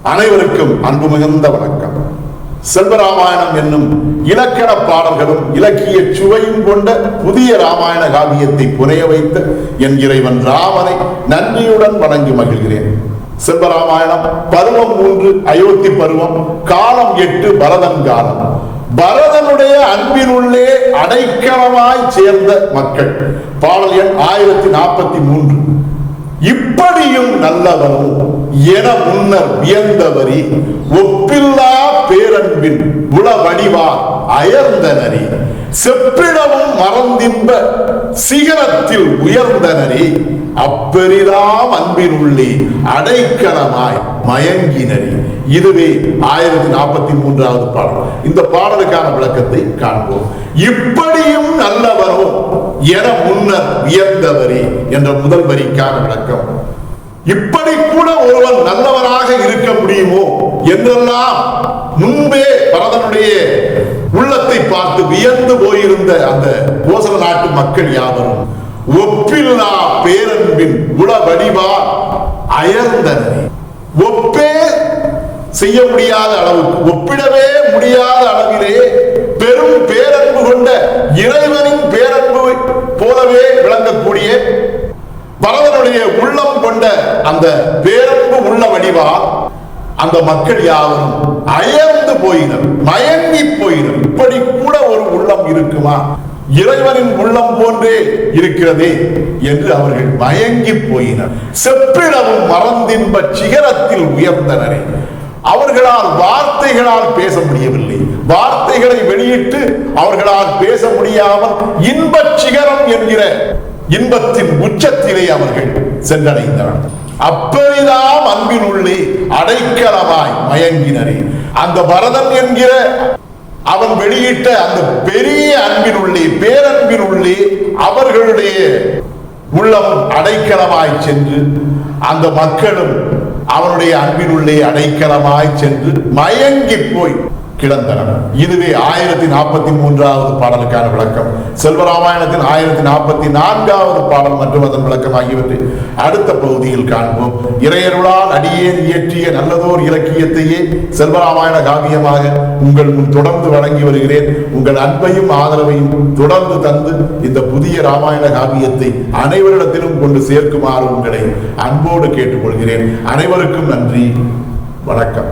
அனைவருக்கும் அன்பு மிகுந்த வணக்கம். செல்வராமாயணம் என்னும் இலக்கண பாடல்களும் இலக்கிய சுவையும் கொண்ட புதிய ராமாயண காவியத்தை புனைய வைத்த என் இறைவன் ராமனை நன்றியுடன் வணங்கி மகிழ்கிறேன். செல்வராமாயணம் பருவம் 3 அயோத்தி பருவம், காலம் 8 பரதன் காலம். பரதனுடைய அன்பினுள்ளே அடைக்கலமாய் சேர்ந்த மக்கள். பாடல் எண் 1043. இப்படியும் நல்லவனும் என முன்னர் வியந்தவரி ஒப்பில்லா பேரன்பின் உளவடிவார் அயர்ந்தனரி செப்பிடமும் மறந்தின்ப சிகரத்தில் உயர்ந்தனரி அப்பெரிதாம் அன்பினுள்ளே அடைக்கலமாய் மயங்கினரி. இதுவே 1043வது பாடல். இந்த பாடலுக்கான விளக்கத்தை காண்போம். இப்படியும் நல்லவரோ என முன்னர் வியந்தவரே என்ற முதல் வரிக்கான விளக்கம். இப்படி கூட ஒருவன் நல்லவராக இருக்க முடியுமோ என்றெல்லாம் முன்பே பரதனுடைய உள்ளத்தை பார்த்து வியந்து போயிருந்த அந்த கோசல நாட்டு மக்கள் யாவரும் ஒப்பில்லா பேரன்பின் உளவடிவார் அயர்ந்தனரே. ஒப்பே செய்ய முடியாத அளவுக்கு, ஒப்பிடவே முடியாத அளவிலே பெரும் பேரன்பு கொண்ட இறைவனின் பேரன்பு போலவே விளங்கக்கூடிய பரதனுடைய உள்ளம் கொண்ட அந்த பேரன்பு உள்ள வடிவால் அந்த மக்கள் யாவரும் அயர்ந்து போயினர், மயங்கி போயினர். இப்படி கூட ஒரு உள்ளம் இருக்குமா, இறைவனின் உள்ளம் போன்றே இருக்கிறதே என்று அவர்கள் மயங்கி போயினர். செப்பிடவும் மறந்தின்ப சிகரத்தில் உயர்ந்தனரே. அவர்களால் வார்த்தைகளால் பேச முடியவில்லை, வார்த்தைகளை வெளியிட்டு அவர்களால் பேச முடியாமல் இன்பச் சிகரம் என்கிற இன்பத்தின் உச்சத்திலே அவர்கள் சென்றடைந்தனர். அப்பெரிதாம் அன்பினுள்ளே அடைக்கலமாய் மயங்கினரே. அந்த பரதன் என்கிற அவன் வெளியிட்ட அந்த பெரிய அன்பினுள்ளே, பேரன்பினுள்ளே அவர்களுடைய உள்ளம் அடைக்கலமாய் சென்று அந்த மக்களும் அவனுடைய அன்பினுள்ளே அடைக்கலமாய் சென்று மயங்கி போய் கிடந்தனர். இதுவே 1043வது பாடலுக்கான விளக்கம். செல்வராமாயணத்தின் 1044வது பாடல் மற்றும் அதன் விளக்கம் ஆகியவற்றை அடுத்த பகுதியில் காண்போம். இறையருளால் அடியேன் இயற்றிய நல்லதோர் இலக்கியத்தையே செல்வராமாயண காவியமாக உங்கள் முன் தொடர்ந்து வழங்கி வருகிறேன். உங்கள் அன்பையும் ஆதரவையும் தொடர்ந்து தந்து இந்த புதிய ராமாயண காவியத்தை அனைவரிடத்திலும் கொண்டு சேர்க்குமாறு உங்களை அன்போடு கேட்டுக்கொள்கிறேன். அனைவருக்கும் நன்றி, வணக்கம்.